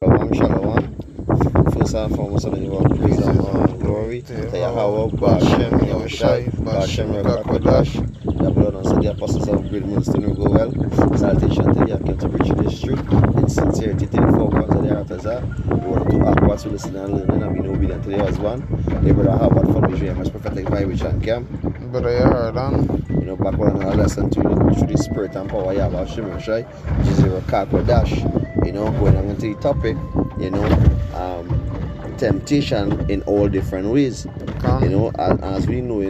Shalom, shalom. First and foremost, I give all praise and honor and glory to Yahweh, Bashem, Yahushai, Bashem, Rakakwadash, the blood and the apostles of great ministry will go well. Salutation to the came to preach this truth in sincerity to the four corners of the earth as that. We want to act what to listen and learn and be obedient to the husband. Hey, brother Harvard from the JMS Prophetic Vibration Camp. Brother, you heard on? Back on another lesson to the spirit and power of Bashem, Yahushai, which is the Rakakwadash. Going on to the topic, temptation in all different ways. As we know,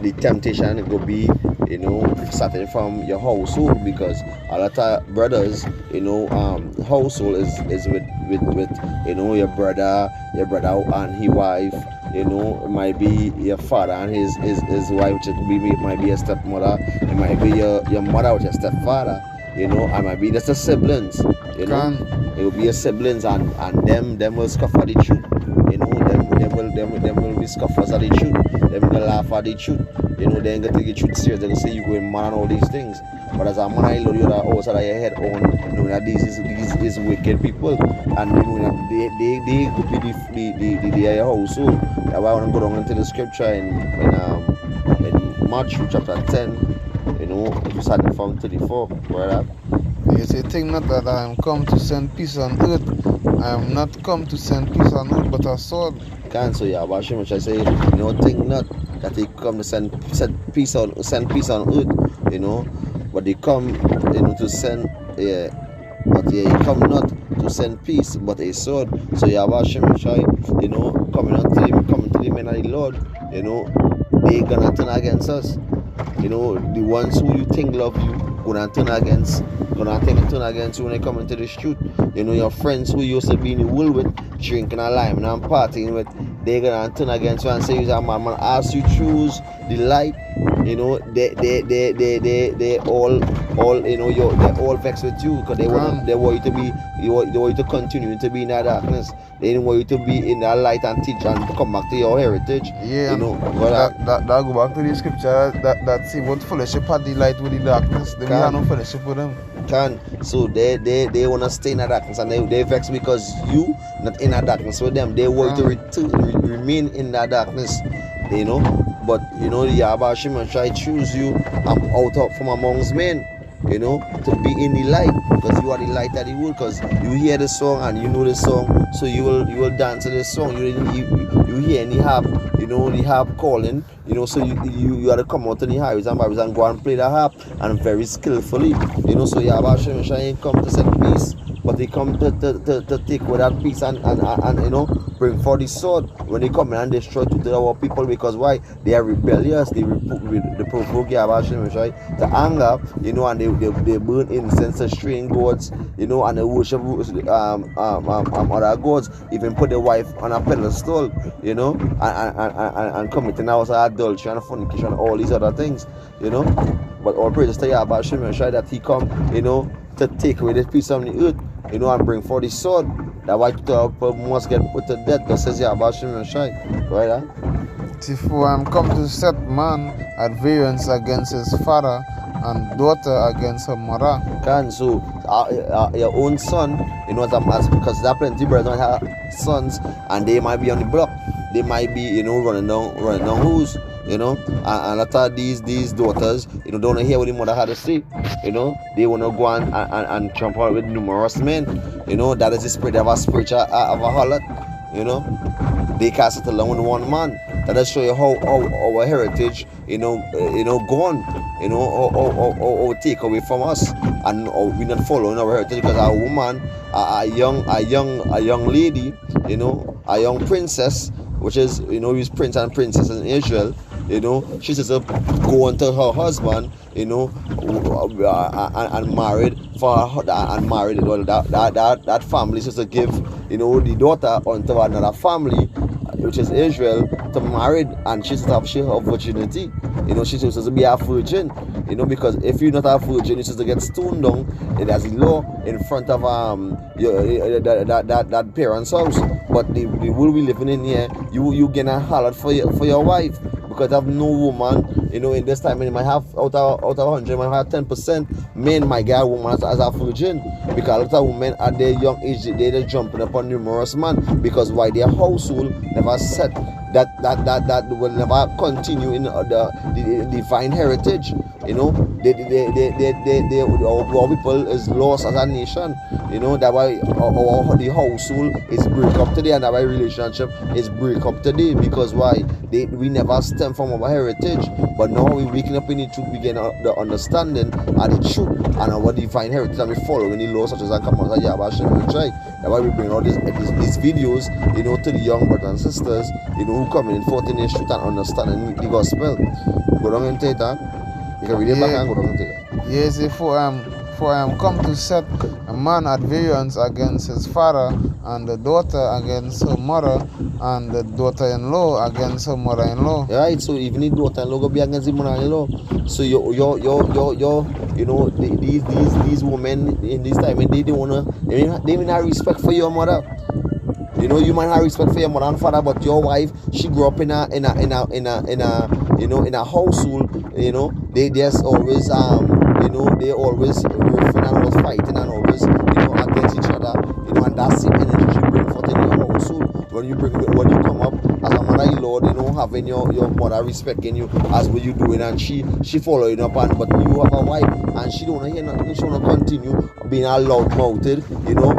the temptation will be, starting from your household, because a lot of brothers, household is with your brother and his wife. It might be your father and his wife, which might be a stepmother. It might be your mother with your stepfather. It might be just the siblings, It will be your siblings and them will scoff at the truth. Them will be scoffers at the truth. Them will laugh at the truth. They ain't gonna take the truth serious. They gonna say you going mad and all these things. But as a man, I load you outside of your head on, that these is wicked people, and they could be the household. That's why I want to go down into the scripture in Matthew chapter 10. Starting from 34, brother. You say, think not that I am come to send peace on earth. I am not come to send peace on earth, but a sword. So yeah, Bashim, which I say, think not that they come to send peace on earth, but they come, to send, but he come not to send peace, but a sword. So yeah, Bashim, coming to the men of the Lord, they gonna turn against us. The ones who you think love you gonna turn against you when they come into the street. Your friends who you used to be in the world with, drinking a lime and partying with, they're gonna turn against you and say you're a man. As you choose the light, they all they're all vexed with you, because they want you to be, they want you to continue to be in that darkness. They didn't want you to be in that light and teach and come back to your heritage. Yeah, that go back to the scripture that see what fellowship had the light with the darkness. They have no fellowship with them. So they want to stay in that darkness, and they vex because you not in that darkness with them. They want you to remain in that darkness, But the Yahweh Shimon try choose you out from amongst men, to be in the light, because you are the light of the world. Because you hear the song and you know the song, so you will dance to the song. You hear and the harp calling, so you are to come out to the highways and byways and go and play the harp, and very skillfully, So Yahweh Shimon come to set peace, but they come to take away that peace and bring forth the sword when they come in and destroy to our people. Because why? They are rebellious. They provoke Yahweh to anger, and they burn incense to strange gods, and they worship other gods. Even put the wife on a pedestal, and committing adultery and fornication and all these other things, But all praises to Yahweh that he come, to take away the peace of the earth, and bring forth the sword. That white people must get put to death. That says Yahweh Shai. Right? Therefore, I am come to set man at variance against his father, and daughter against her mother. So your own son, because there are plenty of brothers that have sons, and they might be on the block. They might be, running down who's, and a lot of these daughters, don't want to hear what the mother had to say. They want to go and jump out with numerous men. That is the spirit of a spiritual of a harlot. They can't settle along with one man. That does show you how our heritage, gone. Or take away from us, and we not following our heritage, because our woman, a young lady, a young princess, which is is prince and princess in Israel. She's just go into her husband, and married for her, and married. Well, that family is supposed to give, the daughter onto another family, which is Israel, to marry, and she's supposed to have virginity. She's supposed to be a virgin. Because if you're not a virgin, you're supposed to get stoned down. There's a law in front of that parent's house. But the world we living in here, you gonna holler for your wife, because have no woman, You know, in this time, it might have out of 100, it might have 10% men might get a woman as a virgin, because a lot of women at their young age they just jumping upon numerous men, because why their household never set that will never continue in the divine heritage. You know, our people is lost as a nation. You know, that why the household is break up today, and that why relationship is break up today, because why we never stem from our heritage. But now we waking up in the truth, we get the understanding of the truth and our divine heritage, and we follow in the laws such as Ankamasa Yabashin and try. That's why we bring all these videos, you know, to the young brothers and sisters, you know, who come in forth in the truth and understanding the gospel. Go down and take that. You can read it back and go down and take it. Yes, for I am come to set a man at variance against his father, and the daughter against her mother, and the daughter-in-law against her mother-in-law. Right, so even the daughter-in-law go be against the mother-in-law. So you know, these women in this time, they don't wanna, they even have respect for your mother. You know, you might have respect for your mother and father, but your wife, she grew up in a household. You know, they just always you know, they always riffing and always fighting and always, you know, against each other. You know, and that same energy you bring forth in your household when you come up as a mother-in-law. You know, having your mother respecting you as what you doing, and she following up, and but you have a wife and she don't wanna hear nothing. She wanna continue being a loud-mouthed. You know,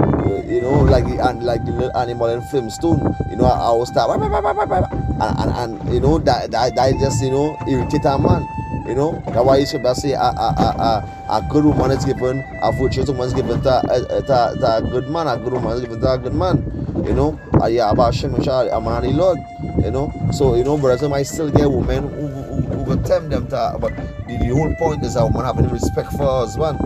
like the little animal in Flintstone. You know, I will start and you know that just, you know, irritate a man. You know, that's why you should say a good woman is given, a virtuous woman is given to a good man, a good woman is given to a good man. You know, about Shem a man Lord. You know, so you know, brothers might still get women who will tempt them to, but the whole point is a woman having respect for her husband,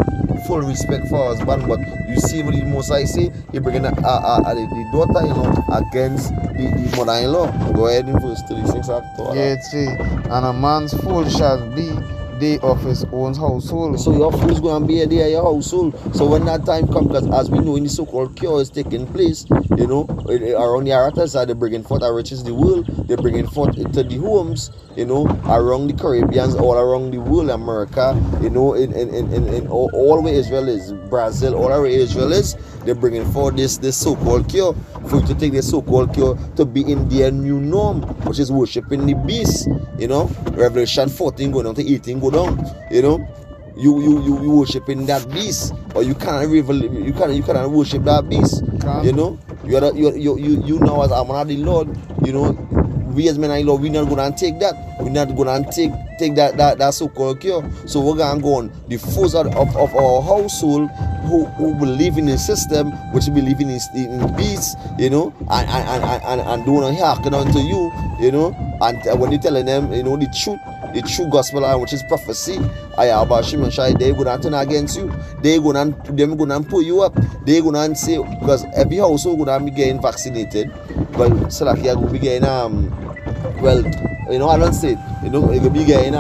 full respect for her husband. But you see what the Most I say, he bringing the daughter, you know, against the mother-in-law. Go ahead in verse 36. Yeah, see, and a man's fool shall be day of his own household. So your fool's going to be a day of your household. So when that time comes, because as we know in the so-called cure is taking place, you know, around the Aratas, they're bringing forth our riches the world, they're bringing forth to the homes, you know, around the Caribbeans, all around the world, America, you know, in all where Israel is, Brazil, all where Israel is, they're bringing forth this so-called cure, for you to take this so-called cure to be in their new norm, which is worshiping the beast. You know, Revelation 14 go down to 18 go down. You know, you worshiping that beast, or you cannot worship that beast. You know, you know, as a man of the Lord, you know, we as men of the Lord, we're not gonna take that. We're not gonna take that so-called cure. So we're gonna go on the force of our household who believe in the system, which believe in the beast, you know, and don't hearken unto you, you know, and when you're telling them, you know, the true gospel, which is prophecy, they're gonna turn against you. They're gonna pull you up. They're gonna say, because every household gonna be getting vaccinated. Well, so like you're gonna be getting well, you know, I don't say it, you know, you're gonna be getting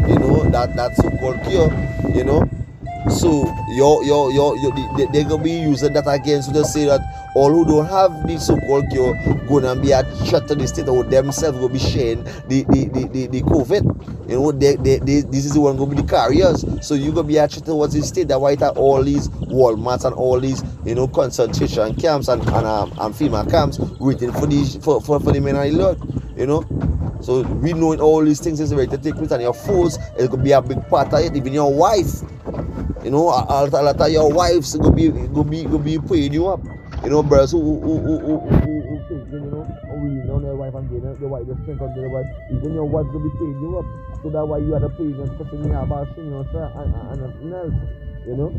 you know, that so-called cure, you know. So they're gonna be using that against you to say that all who don't have the so-called cure gonna be a threat to the state, or themselves will be sharing the COVID. You know, this is the one gonna be the carriers. So you gonna be a threat towards the state. That why it all these Walmarts and all these, you know, concentration camps and FEMA camps waiting for the men of the Lord. You know. So we know all these things is ready to take place, and your foes is gonna be a big part of it. Even your wife. You know, a lot of your wives go be paying you up. You know, brothers who think, you know, really know their wife and getting the wife just think on the wife. Even your wife will be paying you up. So that's why you had to pay them, especially in about you know, and nothing else. You know,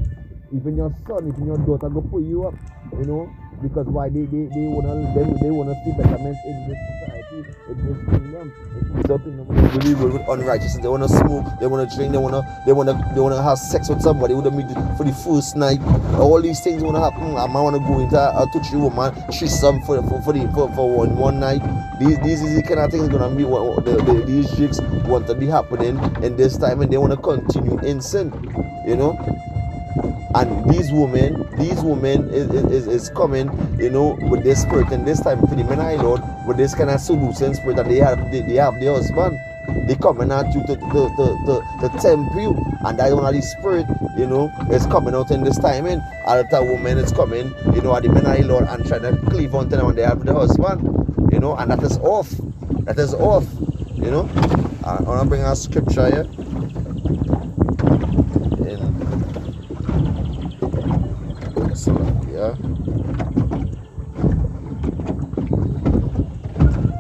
even your son, even your daughter go pay you up. You know, because why they wanna see betterment in this society, in this kingdom. It's something they wanna believe with unrighteousness. They wanna smoke, they wanna drink, they wanna have sex with somebody who meet for the first night. All these things wanna happen. I might wanna go into a touchy woman, she's some for one night. These is the kind of things gonna be what these chicks want to be happening in this time, and they wanna continue in sin. You know? And these women is coming, you know, with this spirit, and this time for the men of the Lord, with this kind of seducing spirit that they have their husband. they coming at you to tempt you, and that one of the spirit, you know, is coming out in this timing. Other woman is coming, you know, at the men of the Lord and trying to cleave onto them when they have the husband, you know, and that is off. That is off, you know. I want to bring a scripture here. Yeah.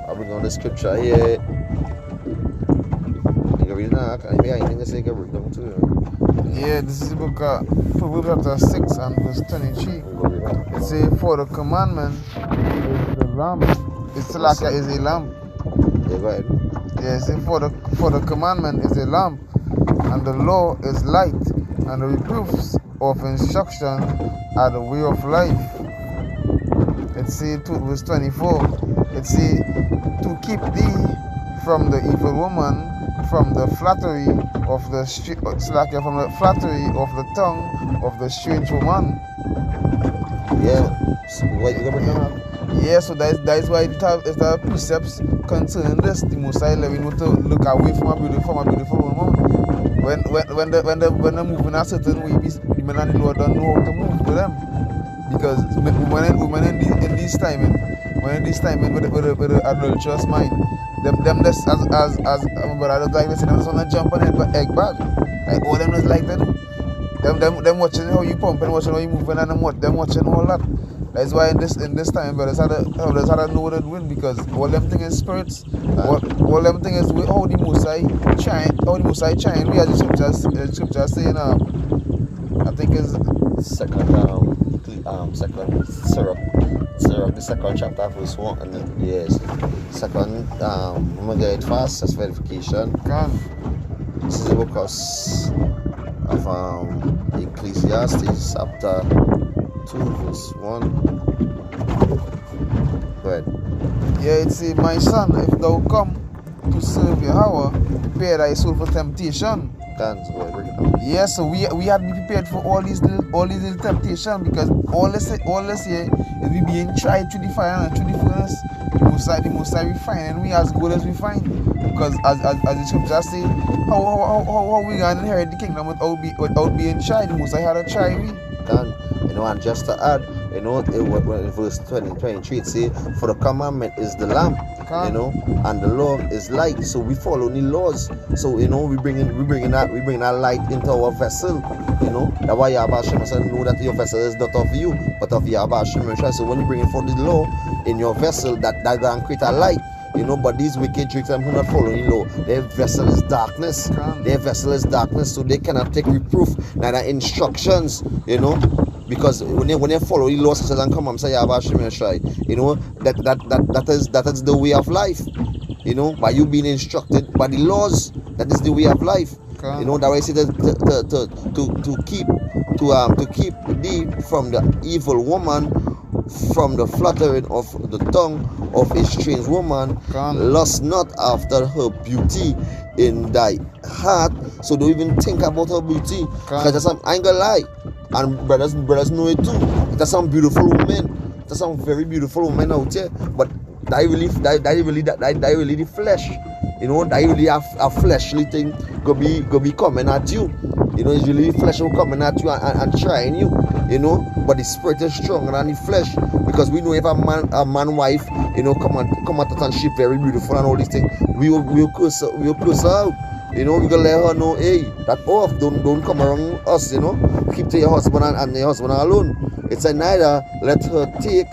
I'll bring on the scripture here. You can read it now. Anything to say, you can read them too. Yeah, this is the book of Proverbs chapter 6 and verse 23. It says, for the commandment is the lamp. It's like is a lamp. Yeah, go ahead. Yeah, it says, for the commandment is a lamp, and the law is light, and the reproofs of instruction are the way of life. It says, verse 24, it says, to keep thee from the evil woman, from the flattery of the tongue of the strange woman. Yeah. So, what you gonna bring up? Yeah, so that is why if the precepts concerning this, the Most High we need to look away from a beautiful woman. When they're moving a certain way, the men and the Lord don't know how to move with them, because women in this time with the adulterous mind, them just as my brother like they say, them just wanna jump on egg bag. Like all them just like that. Them watching how you pump and watching how you moving, and them watching all that. That's why in this time, brothers had to know what to win, because all them thing is spirits. All them thing is how the Most High shine. We are the scripture saying I think is second Sirach, the second chapter verse 1, and then, yes, second I'm gonna get it fast, that's verification. This is the book of Ecclesiastes chapter 2 verse 1. Go ahead. Yeah, it says, my son, if thou come to serve Yahweh, prepare thy soul for temptation. Yeah, so we had to be prepared for all these little temptation, because all this here is we being tried through the fire and through the furnace. The Most High refining we as good as we find. Because as the scripture say, how we gonna inherit the kingdom without being tried? The Most High had to try we. You know, and just to add, you know, in verse 23 it say, for the commandment is the lamp, you know, and the law is light. So we follow the laws. So you know, we bring that light into our vessel. You know, that's why Yahweh Hashem said, know that your vessel is not of you, but of Yahweh Hashem. So when you bring forth the law in your vessel, that can create a light. You know, but these wicked tricks who not following law, their vessel is darkness. Their vessel is darkness, so they cannot take reproof, neither instructions, you know. Because when they follow the laws and come and say, you know, that is the way of life. You know, by you being instructed by the laws, that is the way of life. You know, that way I say to keep thee from the evil woman, from the flattering of the tongue of a strange woman. Lust not after her beauty in thy heart. So don't even think about her beauty. Because I ain't gonna lie, and brothers know it too. There's some beautiful women. There's some very beautiful women out there, but that really the flesh. You know, that really a fleshly thing go be coming at you. You know, it's really the flesh will coming at you and trying you. You know, but the spirit is stronger than the flesh, because we know if a man wife, you know, come at us and she very beautiful and all these things, we'll curse her out. You know, we gonna let her know, hey, that off, don't come around us. You know, keep to your husband and your husband alone. It's a neither let her take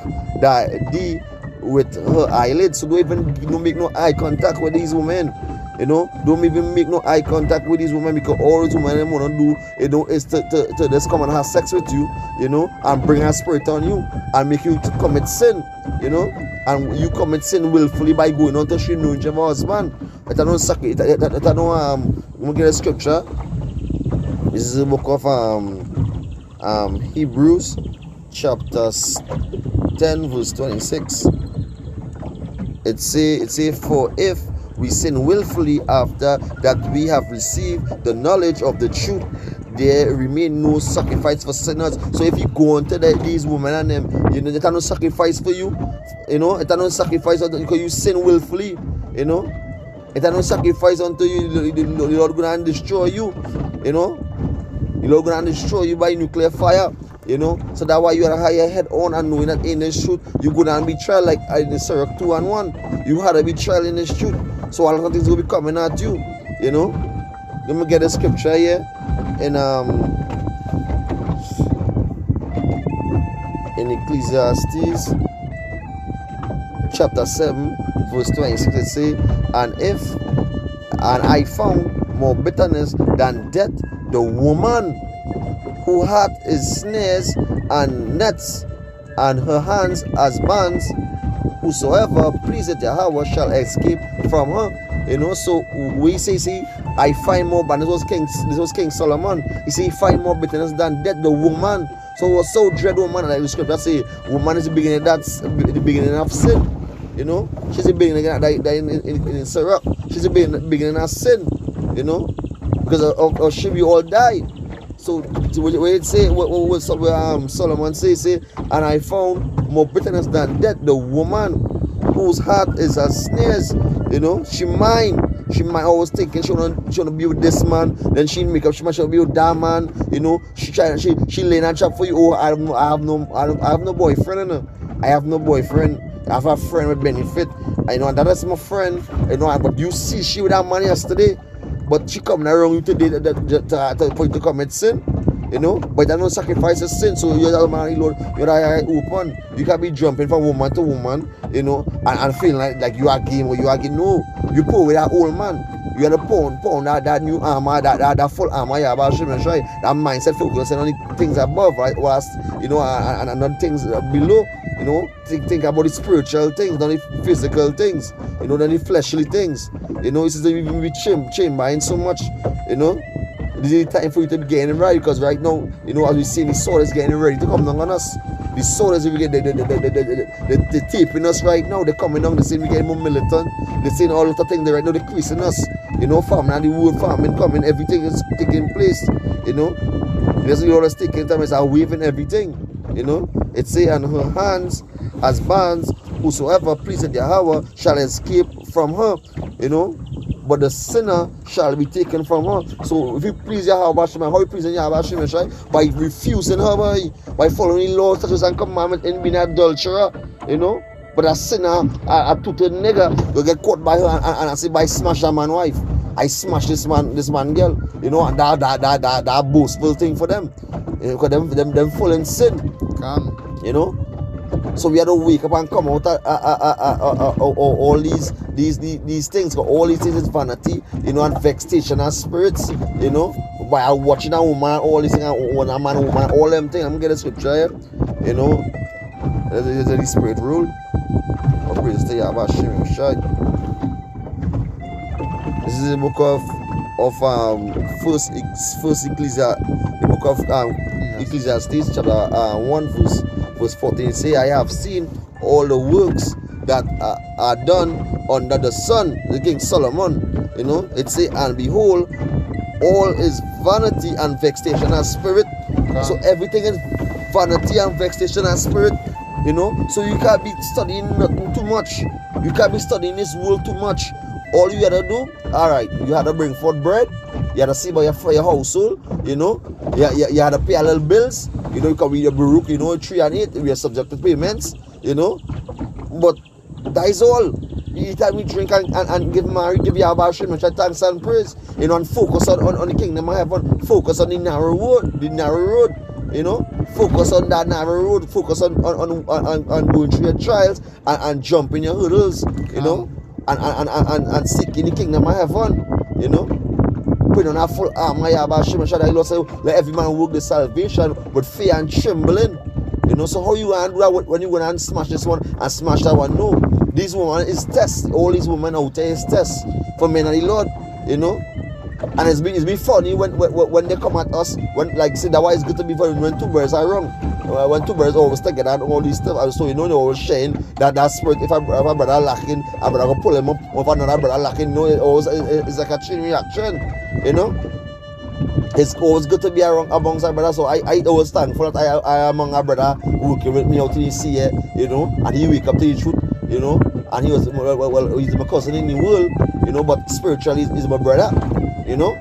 thee with her eyelids. So don't make no eye contact with these women. You know, don't even make no eye contact with these women, because all these women want to do, you know, is to just come and have sex with you, you know, and bring a spirit on you and make you to commit sin, you know, and you commit sin willfully by going on to she knowing your husband. I'm gonna get a scripture. This is the book of Hebrews chapter 10 verse 26. It say for if we sin willfully after that we have received the knowledge of the truth, there remain no sacrifice for sinners. So if you go into these women and them, you know, there's no sacrifice for you. You know, it's no sacrifice because you sin willfully. You know, It had no sacrifice unto you. The Lord gonna destroy you. You know, the Lord gonna destroy you by nuclear fire. You know, so that's why you gotta have your head on and knowing that in this truth you gonna be trial like in the Sirach 2:1. You had to be trial in this truth. So a lot of things will be coming at you. You know, let me get a scripture here in Ecclesiastes chapter 7 verse 26. It say, and I found more bitterness than death, the woman who hath is snares and nets, and her hands as bands. Whosoever pleaseth Yahweh shall escape from her. You know, so we say, see, I find more, but this was King Solomon. He say, he find more bitterness than death, the woman. So it was so dread woman, like the scripture say, woman is the beginning, that's the beginning of sin. You know, she's the beginning in Sirach. She's the beginning of sin. You know, because of she we all die. So where it say, what Solomon say, and I found more bitterness than death, the woman whose heart is as snares. You know, she might always thinking she wanna be with this man, then she make up she might be with that man. You know, she lay and trap for you. Oh, I have no boyfriend. You know? I have no boyfriend. I have a friend with benefit. I know, and that is my friend. You know, but you see, she with that man yesterday, but she coming around you today for you to commit sin. You know, but that no sacrifice is sin. So you're the man, Lord, you're open. You can't be jumping from woman to woman, you know, and feeling like you are game or you are game. No, you pull with that old man. You gotta pound that new armor, that full armor, yeah, about right? That mindset focusing on the things above, right? Whilst, you know, and on things below. You know, think about the spiritual things, not the physical things, you know, not the fleshly things. You know, this is even be chambering so much, you know. This is the time for you to be getting right, because right now, you know, as we see, the sword is getting ready to come down on us. The sword is we get the tape in us right now. They're coming down. They're saying we getting more militant. They're saying all of the things. They right now they're creasing us. You know, farming and the word farming coming. Everything is taking place. You know, there's a lot of taking time. It's waving everything. You know, it say, and her hands as bands. Whosoever pleaseth Yahweh shall escape from her. You know, but the sinner shall be taken from her. So if you please Yahweh Shema, how you please Yahweh Shema, right? By refusing her, by following laws, statutes, and commandments, and being an adulterer, you know. But a sinner, a total nigger, will get caught by her and I say, by smash that man wife. I smash this man girl, you know, and that boastful thing for them. Because them full in sin. You know. So we had to wake up and come out all these things. All these things is vanity, you know, and vexation and spirits, you know. By watching a woman, all these things, one a man, woman, all them things. I'm gonna get a scripture here, you know. There's the spirit rule. Praise to Yahweh Shem Shai. This is the book of first Ecclesiastes, the book of Ecclesiastes, chapter 1, verse 14. Say, I have seen all the works that are done under the sun, the King Solomon. You know, it say, and behold, all is vanity and vexation and spirit. So everything is vanity and vexation and spirit. You know, so you can't be studying nothing too much. You can't be studying this world too much. All you gotta do, alright, you had to bring forth bread. You had to see about your household, you know. You had to pay a little bills. You know, you can read your Baruch, you know, 3 and 8, we are subject to payments, you know. But that is all. You eat and drink and give married, give Yahweh Shem, thanks and praise. You know, and focus on the kingdom of heaven. Focus on the narrow road, you know. Focus on that narrow road. Focus on going through your trials and jumping your hurdles, you know. And seeking the kingdom of heaven, you know. Put on a full armor, Yahweh Shem, let every man work the salvation with fear and trembling. You know, so how you want to do that when you go and smash this one and smash that one? No. These women is test. All these women out there is test for men of the Lord, you know. And it's been funny when they come at us, when like say that why it's good to be funny when two birds are wrong. When two birds always together and all these stuff, so you know they always sharing that spirit. If a brother lacking, a brother go pull him up. If another brother lacking, no, it always it's like a chain reaction, you know. It's always good to be around amongst our brothers. So I always thankful that I among our brother working with me out in the sea, you know, and he wake up to the truth, you know. and he was well, he's my cousin in the world, you know, but spiritually he's my brother, you know.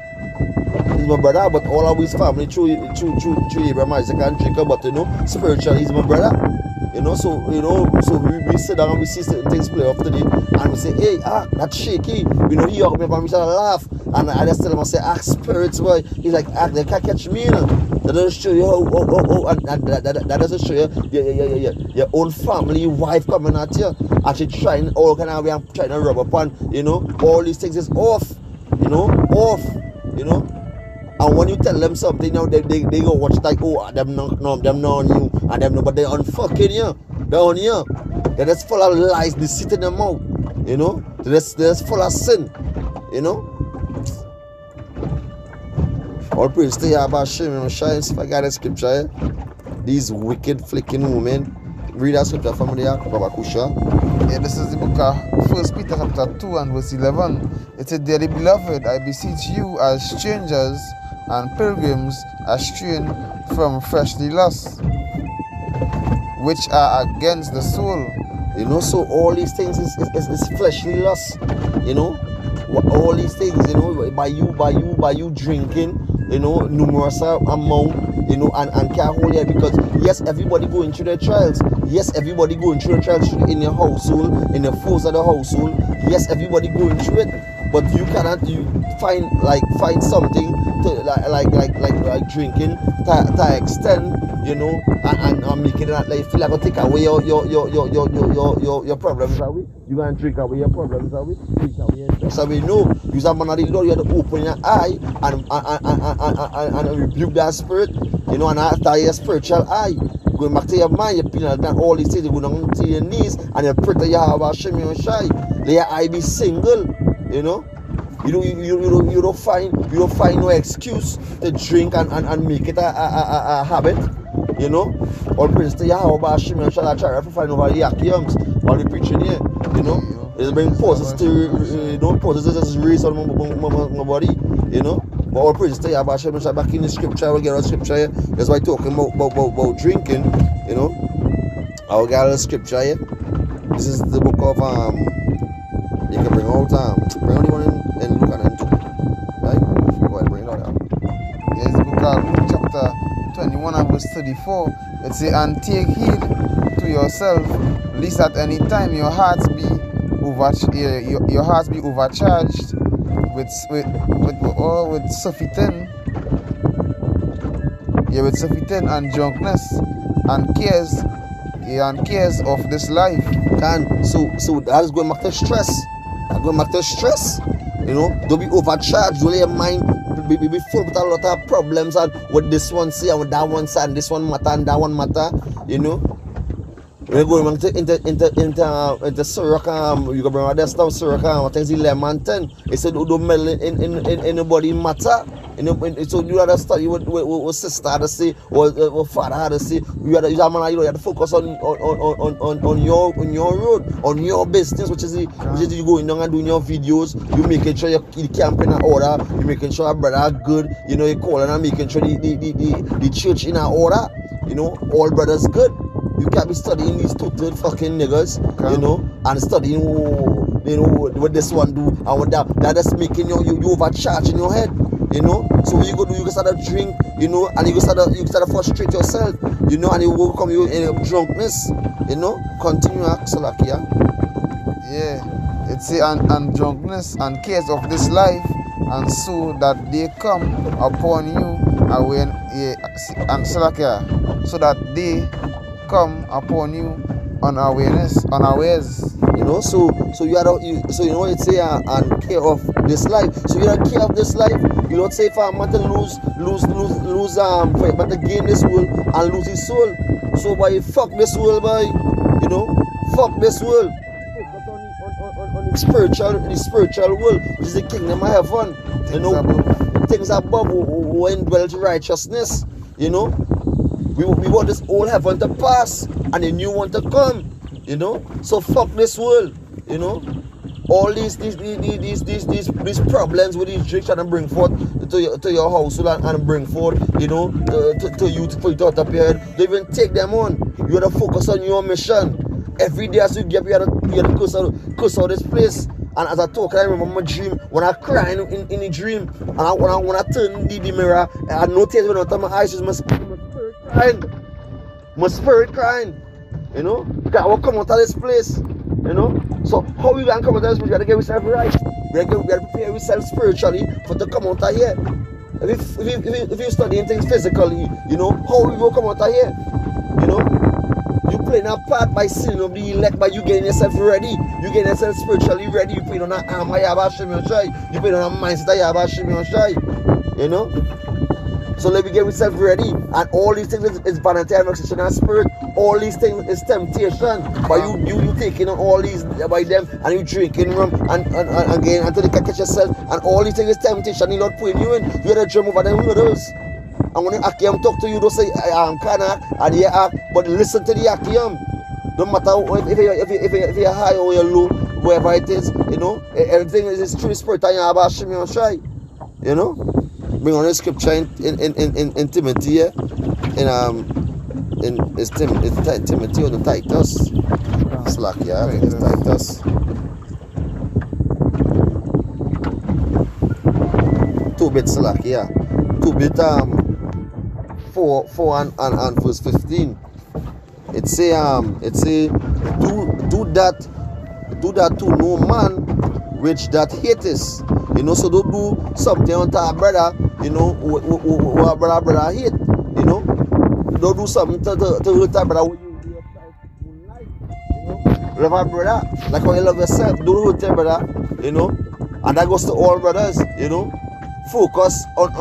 He's my brother, but all of his family through Abraham, Isaac, and Jacob, but you know, spiritually he's my brother. You know, so we sit down and we see certain things play off today, and we say, hey, that's shaky. You know, he up me and we start to laugh, and I just tell him, I say, spirits, boy. He's like, they can't catch me, you know. That doesn't show you how and that doesn't show you your own family, your wife coming at you, and she trying all kind of way and trying to rub upon, you know, all these things is off, you know, you know. And when you tell them something, now they go watch like, oh, them not on you, and them no, but they on fucking you, they on you. They're just full of lies, deceit in them out, you know. They're just full of sin, you know. All praise to Yahweh Hashem, I'm trying to see if I got a scripture here. These wicked flicking women. Read that scripture from there, Baba Kusha. Yeah, this is the book of 1 Peter chapter 2 and verse 11. It said, dearly beloved, I beseech you as strangers and pilgrims astray from fleshly lusts, which are against the soul. You know, so all these things is fleshly lust. You know, all these things, you know, by you drinking, you know, numerous amount, you know, and can't hold it, because yes, everybody going through their trials. Yes, everybody going through the trials in your household, in the force of the household. Yes, everybody going through it. But you cannot find something to like drinking to extend, you know, and make it like feel like take away your problems, are we? You gonna drink away your problems, are we? Drink away your stress, are we? No, use a man of the Lord, you have to open your eye and rebuke that spirit, you know, and after your spiritual eye. Going back to your mind, you're peeling down all these things, you go down to your knees and you pray to Yahweh Hashem Yoshai. Let your eye be single, you know. You don't find no excuse to drink and make it a habit, you know. All praise to Yahweh Hashem Yoshai. I try to find over the Yakiyams while we're preaching here, you know. It's bring pauses to, you know, pauses just raise on my body, you know. But all praise to Yahweh Hashem Yoshai. Back in the scripture, we'll get our scripture here. That's why talking about drinking, you know. I'll get a scripture here. This is the book of you can bring out bring only one in Luke and 2. Right? Go ahead, bring it out. Yes, the book of Luke chapter 21 and verse 34. It says, and take heed to yourself, lest at any time your hearts be overcharged with surfeiting, with surfeiting and drunkenness and cares of this life. So that is going back to stress. Going back to stress, you know. Don't be overcharged. Don't let your mind be full with a lot of problems and what this one say and what that one say and this one matter and that one matter, you know. We're going back into Suraka. You can bring out this stuff, Suraka. I think it's 11 and 10. It said don't meddle in anybody matter. So you had to study what sister had to say, what father had to say. You had to focus on your road, on your business, which is you going down and doing your videos. You making sure you camp in order. You making sure your brother are good. You know, you calling and making sure the church in order. You know, all brothers good. You can't be studying these total fucking niggas, you know, and studying, you know, what this one do and what that. That is making you overcharge in your head. You know, so what you go do, you can start to drink, you know, and you can start to frustrate yourself, you know, and it will come you in drunkenness, you know. Continue, Salakia. Yeah, it's and drunkenness and cares of this life, and so that they come upon you and Salakia, so that they come upon you unawares. You know, so you know it's say and care of this life. So you don't care of this life. You don't say if I'm going to lose but to gain this world and lose his soul. So boy, fuck this world, boy. You know, fuck this world. On the spiritual world, which is the kingdom of heaven. You know, things above when dwells righteousness. You know, we want this old heaven to pass and a new one to come. You know, so fuck this world. You know, all these problems with these drinks trying to bring forth to your household and bring forth, you know, to you for you to out of your head. Don't even take them on. You gotta focus on your mission. Every day as you get up, you had to cuss out this place. And as I talk, I remember my dream when I cry in the dream, and when I turn the mirror, I notice when I turn my eyes, it's my spirit crying. My spirit crying. You know? Because I will come out of this place. You know? So how we can come out of this place? We gotta get ourselves right. We gotta prepare ourselves spiritually for to come out of here. If you studying things physically, you know, how we will come out of here? You know? You playing a part by sinning of the elect, by you getting yourself ready. You getting yourself spiritually ready. You putting on an armor, you have a shimmy on shy. You putting on a mindset, you have a shimmy on shy. You know? So let me get yourself ready. And all these things is vanity and oxygen and spirit. All these things is temptation. But you taking on all these by them and you drinking rum and again until you can catch yourself. And all these things is temptation. He's not putting you in. You had a dream over them widows. And when the Akiam talk to you, don't say I am Kana and you act, but listen to the Akiam. No matter if you're high or you're low, wherever it is, you know, everything is true spirit and you have a shimmy on shy. You know? Bring on the scripture in Timothy here. It's Timothy or the Titus. Slack, yeah, it's Titus. 2 bit slack, yeah. 2 bit 4 and verse 15. It say do that to no man which that hateth. You know, so don't do something unto our brother, you know, who our brother hate. You know, don't do something to hurt our brother when you life. You know, love our brother like how you love yourself. Don't hurt your brother, you know, and that goes to all brothers. You know, focus on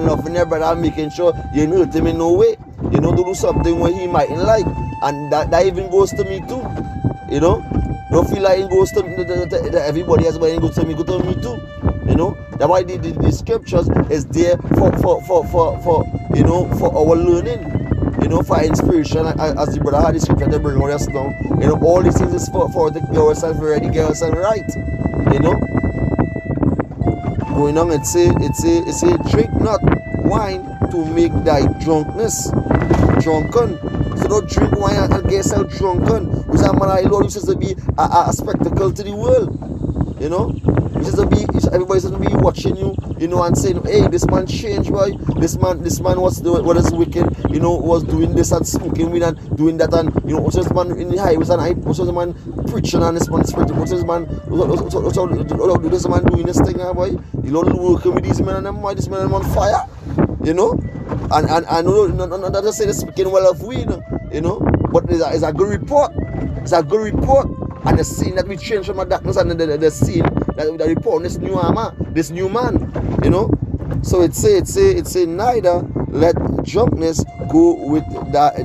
loving your brother and making sure you don't hurt him in no way. You know, do something when he mightn't like, and that even goes to me too. You know, don't feel like it goes to everybody else, but it goes to me too. You know, that's why the scriptures is there for you know, for our learning. You know, for inspiration, as the brother had the scripture to bring us down. You know, all these things is for to get ourselves ready, get ourselves right. You know, going on, it say drink not wine to make thy drunkenness drunken. So don't drink wine and get yourself drunken. Which a man of Lord used to be a spectacle to the world. You know? Everybody's going to be watching you, you know, and saying, hey, this man changed, boy. This man was doing what is wicked, you know, was doing this and smoking weed and doing that, and you know, what's this man in the highways and what's this man preaching and this man spiritual, what's this man doing this thing, boy? You know, working with these men and them, boy, this man on fire, you know? And I know not to say they're speaking well of we, you know, but it's a good report. It's a good report. And the scene that we change from the darkness and the scene that report this new armor, this new man, you know. So it say neither let drunkenness go with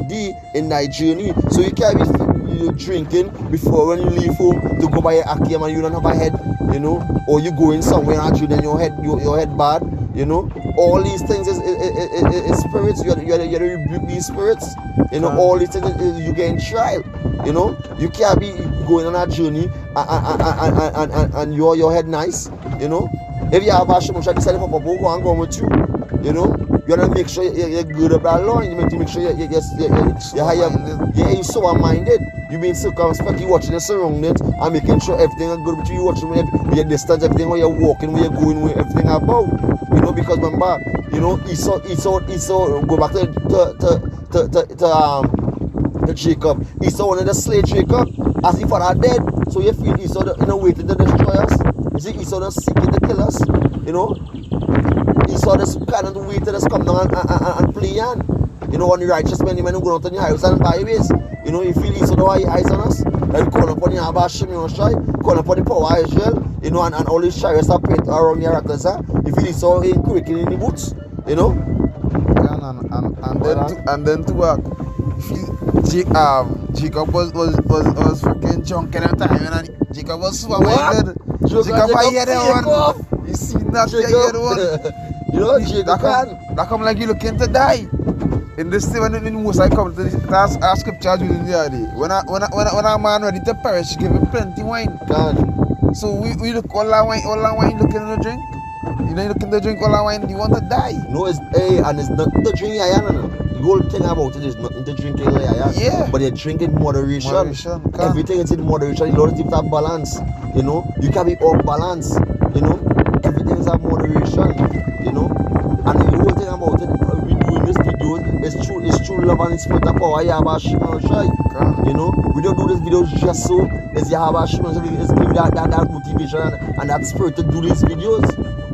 thee in thy journey. So you can't be drinking before when you leave home to go by a Akiam and you don't have a head, you know, or you going somewhere and you then your head bad, you know. All these things is spirits. You gotta rebuke these spirits. You know, all these things you get in trial. You know, you can't be going on a journey and your head nice. You know, if you have a shame, try to set up a book and go with you. You know, you gotta make sure you're good up that line. You make sure you're sober minded. You being circumspect, you watching the surroundings and making sure everything is good with you. You watching your distance, everything where you're walking, where you're going, where everything about. You know, because remember, you know, Esau go back to Jacob. Esau wanted to slay Jacob as if father dead. So you feel Esau in a way to destroy us. You see, Esau just seeking to kill us. You know, Esau just kind of wait to just come down and play on. You know, on the righteous men who go out on the highways and byways. You know, you feel Esau know his eyes on us. And call upon the Abba Shimon Shai, call upon the power of Israel, you know, and all these chariots are paid around the Arakas. You feel Esau quick in the boots, you know. And then to work. Jacob was freaking drunk at the time, and Jacob was super minded. Jacob I hear that one. You see that? You hear that one? You know, Jacob that come like you looking to die. In this thing, when Musa come to ask scripture within the other day, when a man ready to perish, he give him plenty wine. God. So we look all that wine looking to drink. You know, you looking to drink all that wine, you want to die. No, it's and it's not the drink I am. You whole thing about it is nothing to drink in Yeah. but they drink in moderation. Everything is in moderation. You don't have balance. You know, you can be off balance. You know, everything is at moderation. You know, and the whole thing about it, we doing this video is true love and it's for the power. Yaba Shimon Shai. You know, we don't do this video just so it's Yaba Shimon Shai. It's give that motivation and that spirit to do these videos.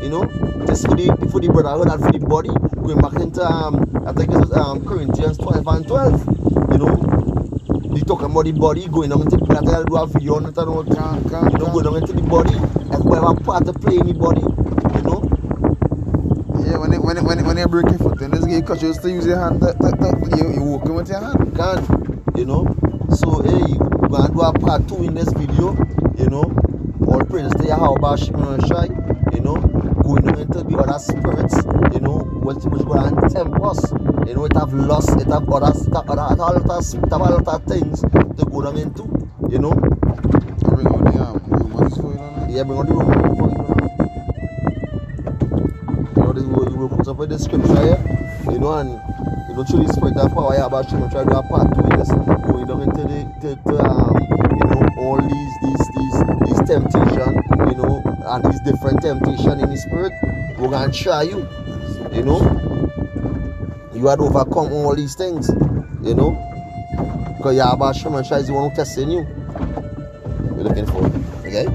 You know, just for the brotherhood and for the body. Going back into I think it's Corinthians 12 and 12. You know, they talking about the body going on into that I do a video on it and all. You know, going on into the body. Everybody have a part to play in the body. You know. Yeah, when you break your foot in this game, because you still use your hand, you walking with your hand. Can, you know. So hey, we're gonna do a part 2 in this video. You know, all praise to Yahweh Shimon Shai. You know, going on into the other spirits. You know, which go and tempt us. You know, it have lost, it have other things to go down into. You know. Bring on the Romans for you. Yeah, bring on the Romans for you. You know, this we put up with the scripture here. You know, and you know, through the spirit of power, yeah, about Shimon try to do a part 2 in this, going down into the you know, all these temptation, you know, and these different temptation in the spirit. We're gonna try you. You know, you had to overcome all these things. You know, because Yahweh Shimon Shai is the one who testing you. You're looking for it, okay?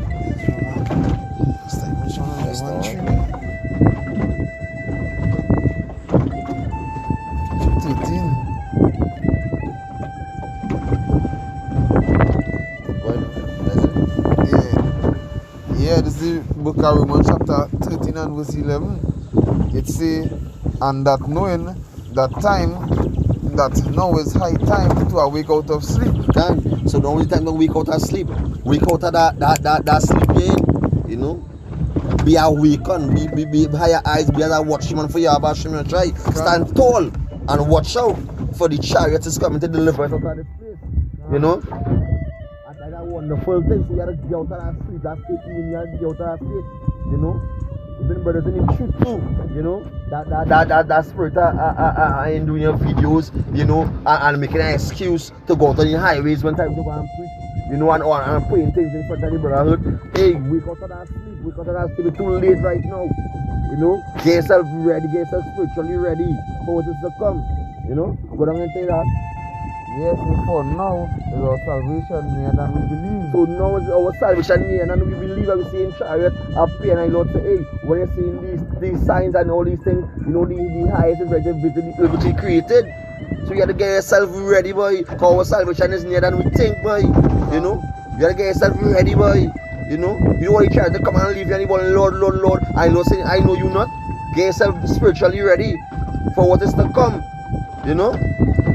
Yeah, this is the book of Romans chapter 13 and verse 11. It says, and that knowing that now is high time to awake out of sleep. Can. So now is time to wake out of sleep. Wake out of that sleep game. You know? Be awakened, be higher eyes, be as a watchman for Yahweh Shimon Shai. Stand tall and watch out for the chariot is coming to deliver us out of this place. You know? That's a wonderful thing. So you have to get out of that sleep. That state you have to get out of that state. You know? Even brothers in him shoot too, you know, that spirit in doing your videos, you know, and making an excuse to go out on the highways when time to go and preach, you know, and putting things in front of the brotherhood. Hey, wake out of that sleep, wake out of that sleep, it's too late right now. You know, get yourself ready, get yourself spiritually ready for what is to come. You know, go down and say that. Yes, for now is our salvation near than we believe. So now is our salvation near than we believe. And we see in chariot appear and I Lord say, hey, when you're seeing these signs and all these things, you know, the highest is ready to visit the earth which he created. So you have to get yourself ready, boy. Because our salvation is near than we think, boy. You know, you have to get yourself ready, boy. You know what he tried to come and leave you and he want Lord, Lord, Lord. I know saying, I know you not. Get yourself spiritually ready for what is to come. You know?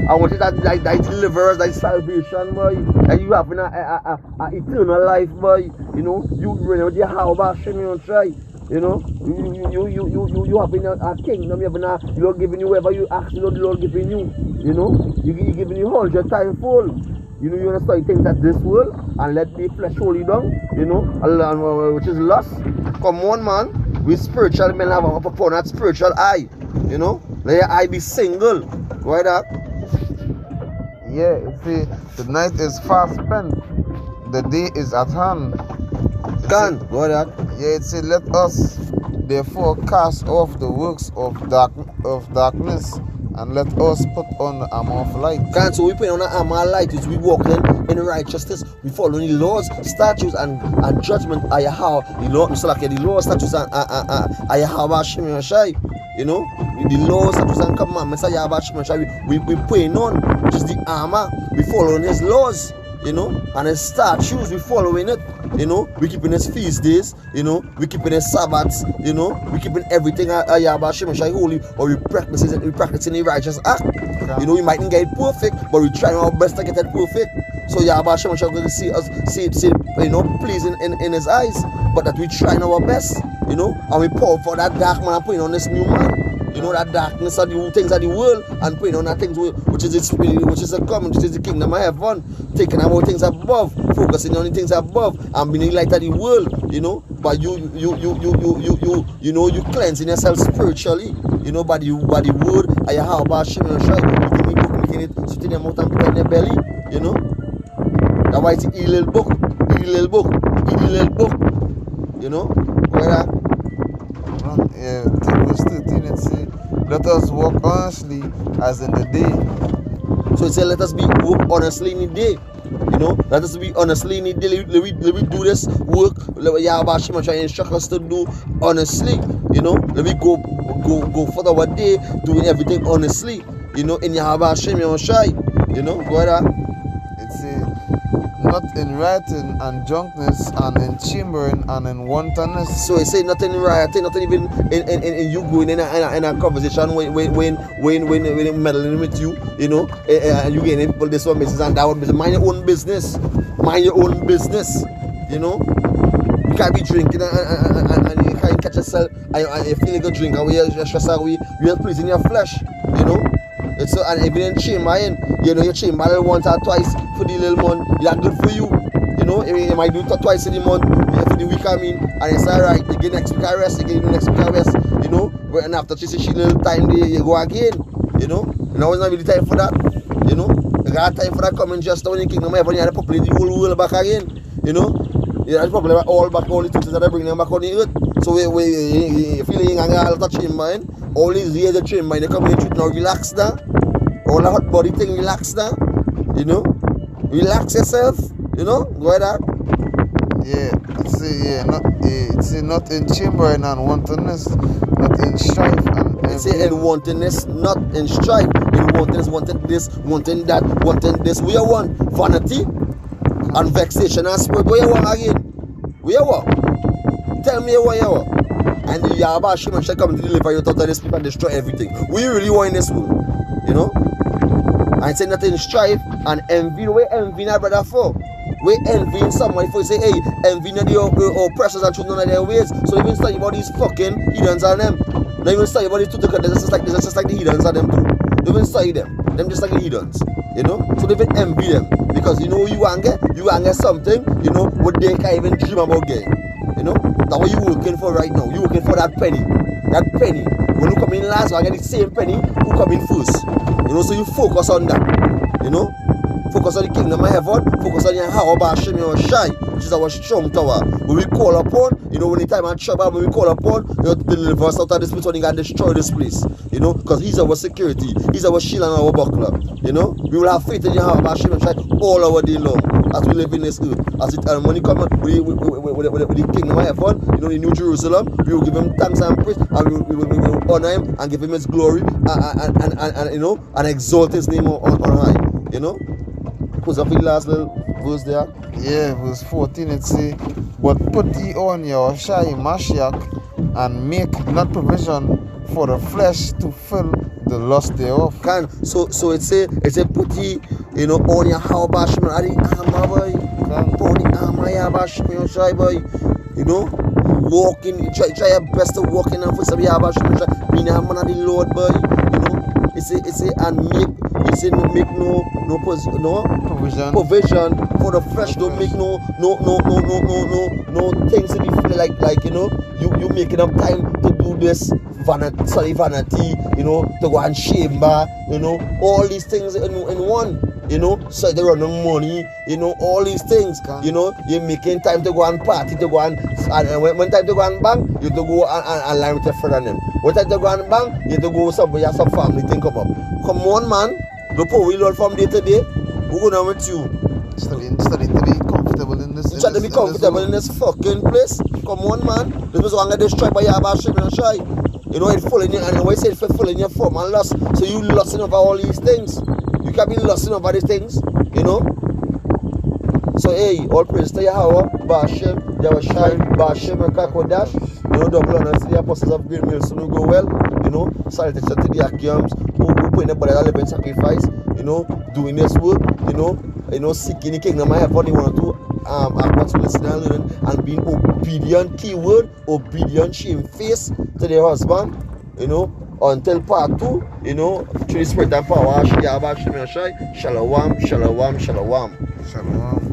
I want it that deliverance, that salvation, boy. And you have a eternal life, boy. You know, you run with your Yahweh Shimon Shai. You know, you have been a kingdom. You Lord giving you whatever you ask, the Lord giving you. You know, He giving you 100 times full. You know, you want to start things at this world and let the flesh hold you down. You know, which is lust. Come on, man. We spiritual men have upon that spiritual eye. You know, let your eye be single. Why that? Yeah, see, the night is fast spent, the day is at hand. Can, go ahead. Yeah, it says, let us therefore cast off the works of darkness and let us put on the armor of light. Can, so we put on the armor of light, is we walking in righteousness, we following the laws, statutes, and judgment. The laws, statutes, and Yahweh Shimon Shai. You know, the laws, statutes, and commandments of Yahweh Shimon Shai, we putting on, which is the armor. We following His laws, you know, and His statutes, we following it. You know, we keeping His feast days, you know, we keeping His Sabbaths, you know, we keeping everything Yahweh Shimon Shai holy, or we practicing the righteous act. You know, we mightn't get it perfect, but we trying our best to get it perfect. So Yahweh Shimon Shai going to see us, you know, pleasing in His eyes, but that we trying our best, you know, and we pour for that dark man and putting on this new man. You know, that darkness of the things of the world and putting on that things which is the common, which is the kingdom of heaven, taking about things above, focusing on the things above and being the light of the world, you know. But you know, you cleansing yourself spiritually, you know, by the word I have about Shimon Shai, you can book making it sit in your mouth and put it in your belly, you know. That's why it's a little book, you know. Where yeah, verse 13 it say, let us walk honestly as in the day. so it said, let us be work honestly in the day. You know, let us be honestly in the day. Let we do this work. Let we Yahweh Shimon try instruct us to do honestly. You know, let we go for our day doing everything honestly. You know, in Yahweh Shimon Shai. You know, brother. It's not in rioting and drunkenness and in chambering and in wantonness. So it say nothing in rioting, nothing even in you going in a conversation when meddling with you, you know, and you getting people this one business and that one business. Mind your own business. Mind your own business. You know, you can't be drinking and you can't catch yourself and you feel like a drink and you're stressed out, you're pleasing your flesh. You know. It's and even in chamber, you know, your chamber once or twice for the little month, that's good for you. You know, you might do it twice in the month for the week, I mean, and it's alright. You get next week I rest, you get next week I rest, you know. And after she little time you go again, you know. Now it's not really time for that, you know. You got time for that coming just when you kingdom heaven, you have to populate the whole world back again, you know. You have to populate all the things that I bring them back on the earth. So you feel you hang out of chamber, all these years of chamber, you come in the truth now, relax now. All the hot body thing, relax now. You know? Relax yourself. You know? Go ahead. Yeah, it's not in chambering and wantonness, not in strife and It's in wantonness, not in strife. In wantonness, wanting this, wanting that, wanting this. We are one. Vanity and vexation and spirit. Where you want again? Where you want? Tell me where you want. And the Yahweh Shimon shall come to deliver you out of this people and destroy everything. We really want in this world. You know? I say nothing strife and envy. We envy our brother for. We envy somebody for say, hey, envy not the oppressors and choose none of their ways. So even study about these fucking heathens on them. Not even study about these two together. This is just like the heathens on them too. Don't even study them. Them just like the heathens. You know? So they even envy them. Because you know you want get something, you know, what they can't even dream about getting. You know? That's what you working for right now. You working for that penny. That penny. When you come in last, you get the same penny who come in first. You know, so you focus on that. You know? Focus on the kingdom of heaven. Focus on your Yahweh Shimon Shai, which is our strong tower. When we call upon, you know, when the time of trouble, when we call upon, you know, to deliver us out of this place, when you can destroy this place. You know, because He's our security. He's our shield and our buckler. You know? We will have faith in Yahweh Shimon Shai all our day long as we live in this earth. As it when He comes with the kingdom of heaven, you know, the New Jerusalem, we will give Him thanks and praise, and we will honor Him and give Him His glory and you know, and exalt His name on high. You know? Who's up in the last little verse there? Yeah, verse 14 it say, but put ye on your Shai Mashiach and make not provision for the flesh to fill the lust thereof. So it say put ye, you know, on your Yahweh Shimon armor, boy. Put the armor Yahweh Shimon Shai, boy. You know, walking, try your best to walk in and for some Yahweh Shimon Shai. Mean a man of the Lord, boy. You know, it say and make no provision for the flesh. Don't make no things in the flesh like you know, you making up time to do this vanity, you know, to go and chamber, you know, all these things in one, you know, so they run money, you know, all these things, you know, you're making time to go and party, to go and when time to go and bang, you have to go and line with your friend and them. When time to go and bang, you have to go somewhere, you have some family thing come up. Come on, man. The poor we learn from day to day. Who gonna with you? Studying to be comfortable in this. You try to be comfortable in this fucking place. Come on, man. This was one get destroyed by Yahweh Shimon Shai. You know it full in your, and when you say it's full in your form and lust, so you lusting over all these things. You can't be lusting over these things, you know. So hey, all praise to Yahweh, Bashem, Yahweh Shai, Bashem, Kakodash. You know, double honor to the apostles of Great Mills, so no go well. You know, salutation to the Akiams who put in the body of living sacrifice, you know, doing this work, you know, seeking the kingdom of heaven. They want to act to listen and learn and being obedient, keyword, obedient, shamefaced to their husband, you know, until part 2, you know, through the spirit and power, Yahweh Shimon Shai, Shalom, Shalom, Shalom. Shalom.